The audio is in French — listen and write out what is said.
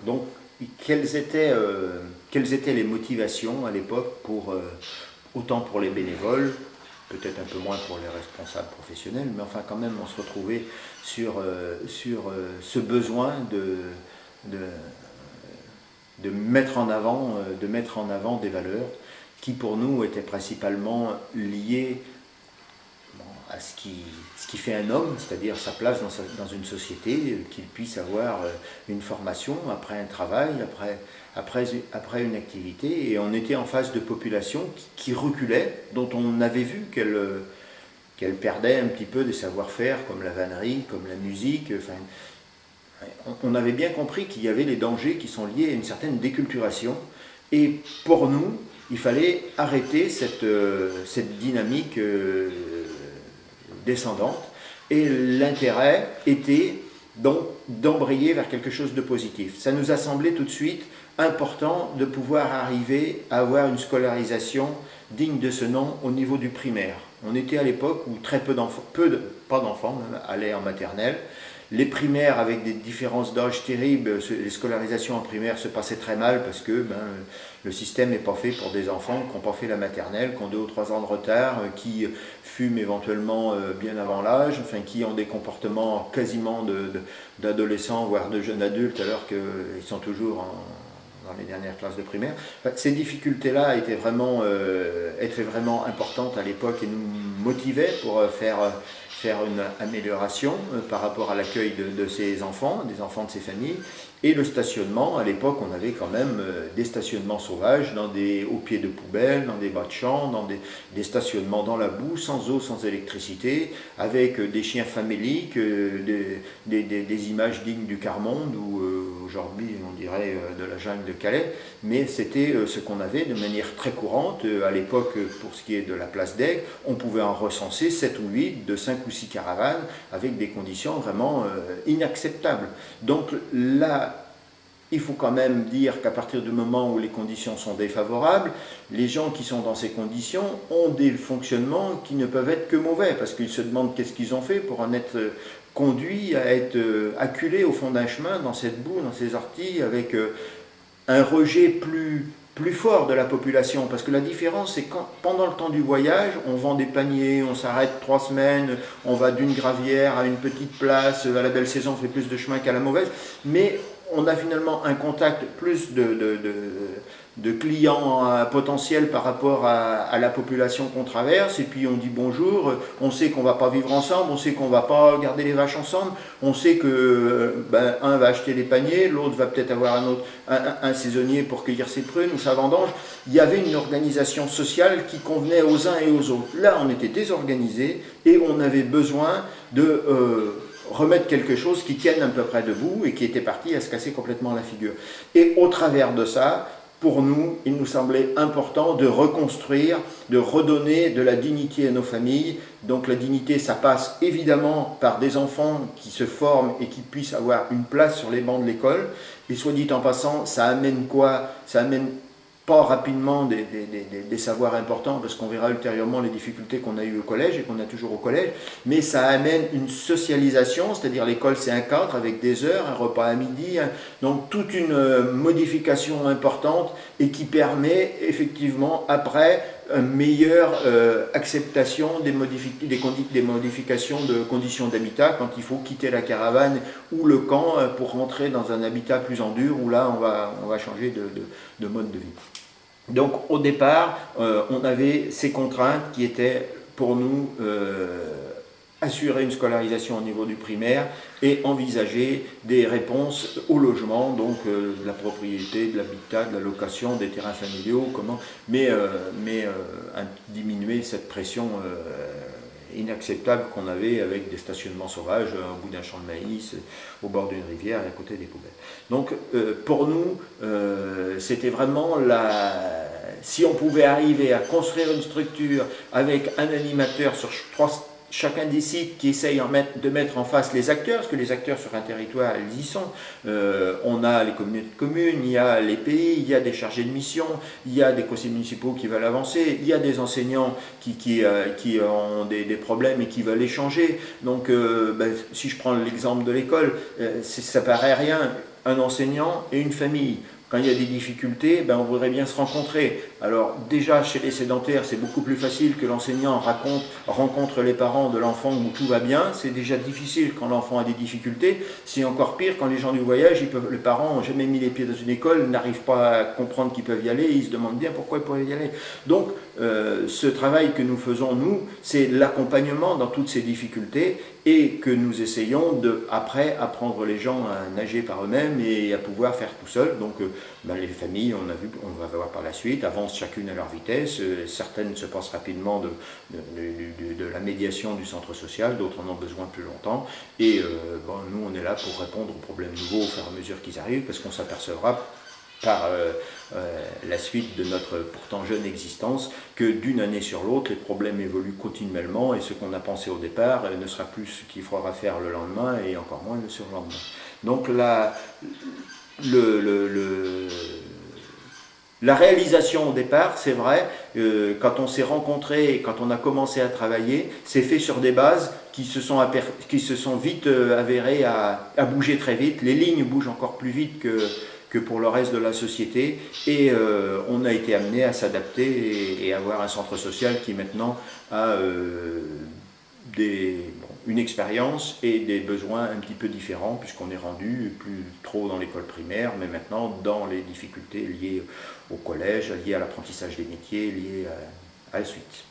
Donc, quelles étaient les motivations à l'époque autant pour les bénévoles, peut-être un peu moins pour les responsables professionnels, mais enfin quand même on se retrouvait sur ce besoin de, de mettre en avant des valeurs qui pour nous étaient principalement liées à ce qui fait un homme, c'est-à-dire sa place dans une société, qu'il puisse avoir une formation après un travail, après une activité. Et on était en face de populations qui reculaient, dont on avait vu qu'elles perdaient un petit peu des savoir-faire, comme la vannerie, comme la musique. Enfin, on avait bien compris qu'il y avait les dangers qui sont liés à une certaine déculturation. Et pour nous, il fallait arrêter cette dynamique descendante. Et l'intérêt était donc d'embrayer vers quelque chose de positif. Ça nous a semblé tout de suite important de pouvoir arriver à avoir une scolarisation digne de ce nom au niveau du primaire. On était à l'époque où très peu d'enfants, pas d'enfants même, allaient en maternelle. Les primaires avec des différences d'âge terribles, les scolarisations en primaire se passaient très mal parce que le système n'est pas fait pour des enfants qui n'ont pas fait la maternelle, qui ont 2 ou 3 ans de retard, qui fument éventuellement bien avant l'âge, enfin, qui ont des comportements quasiment d'adolescents, voire de jeunes adultes, alors qu'ils sont toujours dans les dernières classes de primaire. Enfin, ces difficultés-là étaient vraiment importantes à l'époque et nous motivaient pour faire une amélioration par rapport à l'accueil de ces enfants, des enfants de ces familles. Et le stationnement, à l'époque, on avait quand même des stationnements sauvages au pied de poubelles, dans des bas de champs, des stationnements dans la boue, sans eau, sans électricité, avec des chiens faméliques, des images dignes du quart-monde, ou aujourd'hui on dirait de la jungle de Calais. Mais c'était ce qu'on avait de manière très courante. À l'époque, pour ce qui est de la place d'Aigues, on pouvait en recenser 7 ou 8, de 5 ou 6 caravanes, avec des conditions vraiment inacceptables. Donc là, il faut quand même dire qu'à partir du moment où les conditions sont défavorables, les gens qui sont dans ces conditions ont des fonctionnements qui ne peuvent être que mauvais, parce qu'ils se demandent qu'est-ce qu'ils ont fait pour en être conduits à être acculés au fond d'un chemin, dans cette boue, dans ces orties, avec un rejet plus fort de la population, parce que la différence c'est quand pendant le temps du voyage on vend des paniers, on s'arrête 3 semaines, on va d'une gravière à une petite place, à la belle saison on fait plus de chemin qu'à la mauvaise, mais on a finalement un contact plus de clients potentiels par rapport à la population qu'on traverse, et puis on dit bonjour, on sait qu'on ne va pas vivre ensemble, on sait qu'on ne va pas garder les vaches ensemble, on sait que un va acheter des paniers, l'autre va peut-être avoir un saisonnier pour cueillir ses prunes ou sa vendange. Il y avait une organisation sociale qui convenait aux uns et aux autres. Là on était désorganisés et on avait besoin de remettre quelque chose qui tienne à peu près debout et qui était parti à se casser complètement la figure. Et au travers de ça, pour nous, il nous semblait important de reconstruire, de redonner de la dignité à nos familles. Donc la dignité, ça passe évidemment par des enfants qui se forment et qui puissent avoir une place sur les bancs de l'école. Et soit dit en passant, ça amène quoi? Ça amène pas rapidement des savoirs importants, parce qu'on verra ultérieurement les difficultés qu'on a eues au collège et qu'on a toujours au collège, mais ça amène une socialisation, c'est-à-dire l'école c'est un cadre avec des heures, un repas à midi, donc toute une modification importante et qui permet effectivement après une meilleure acceptation des modifications de conditions d'habitat quand il faut quitter la caravane ou le camp pour rentrer dans un habitat plus en dur où là on va changer de mode de vie. Donc au départ, on avait ces contraintes qui étaient pour nous assurer une scolarisation au niveau du primaire et envisager des réponses au logement, donc de la propriété, de l'habitat, de la location, des terrains familiaux, diminuer cette pression inacceptable qu'on avait avec des stationnements sauvages au bout d'un champ de maïs, au bord d'une rivière et à côté des poubelles. Donc pour nous, c'était vraiment si on pouvait arriver à construire une structure avec un animateur sur chacun des sites qui essaye de mettre en face les acteurs, parce que les acteurs sur un territoire, ils y sont. On a les communautés de communes, il y a les pays, il y a des chargés de mission, il y a des conseils municipaux qui veulent avancer, il y a des enseignants qui ont des problèmes et qui veulent échanger. Donc, si je prends l'exemple de l'école, ça paraît rien. un enseignant et une famille. Quand il y a des difficultés, ben on voudrait bien se rencontrer. Alors déjà, chez les sédentaires, c'est beaucoup plus facile que l'enseignant rencontre les parents de l'enfant où tout va bien. C'est déjà difficile quand l'enfant a des difficultés. C'est encore pire quand les gens du voyage, les parents n'ont jamais mis les pieds dans une école, n'arrivent pas à comprendre qu'ils peuvent y aller, ils se demandent bien pourquoi ils pourraient y aller. Donc, ce travail que nous faisons, nous, c'est l'accompagnement dans toutes ces difficultés et que nous essayons après apprendre les gens à nager par eux-mêmes et à pouvoir faire tout seul. Donc les familles, on va voir par la suite, avancent chacune à leur vitesse. Certaines se passent rapidement de la médiation du centre social, d'autres en ont besoin plus longtemps. Et nous, on est là pour répondre aux problèmes nouveaux au fur et à mesure qu'ils arrivent, parce qu'on s'apercevra par la suite de notre pourtant jeune existence, que d'une année sur l'autre, les problèmes évoluent continuellement et ce qu'on a pensé au départ ne sera plus ce qu'il faudra faire le lendemain et encore moins le surlendemain. Donc la réalisation au départ, c'est vrai, quand on s'est rencontrés, quand on a commencé à travailler, c'est fait sur des bases qui se sont vite avérées à bouger très vite. Les lignes bougent encore plus vite que pour le reste de la société, et on a été amené à s'adapter et avoir un centre social qui maintenant a une expérience et des besoins un petit peu différents, puisqu'on est rendu plus trop dans l'école primaire, mais maintenant dans les difficultés liées au collège, liées à l'apprentissage des métiers, liées à la suite.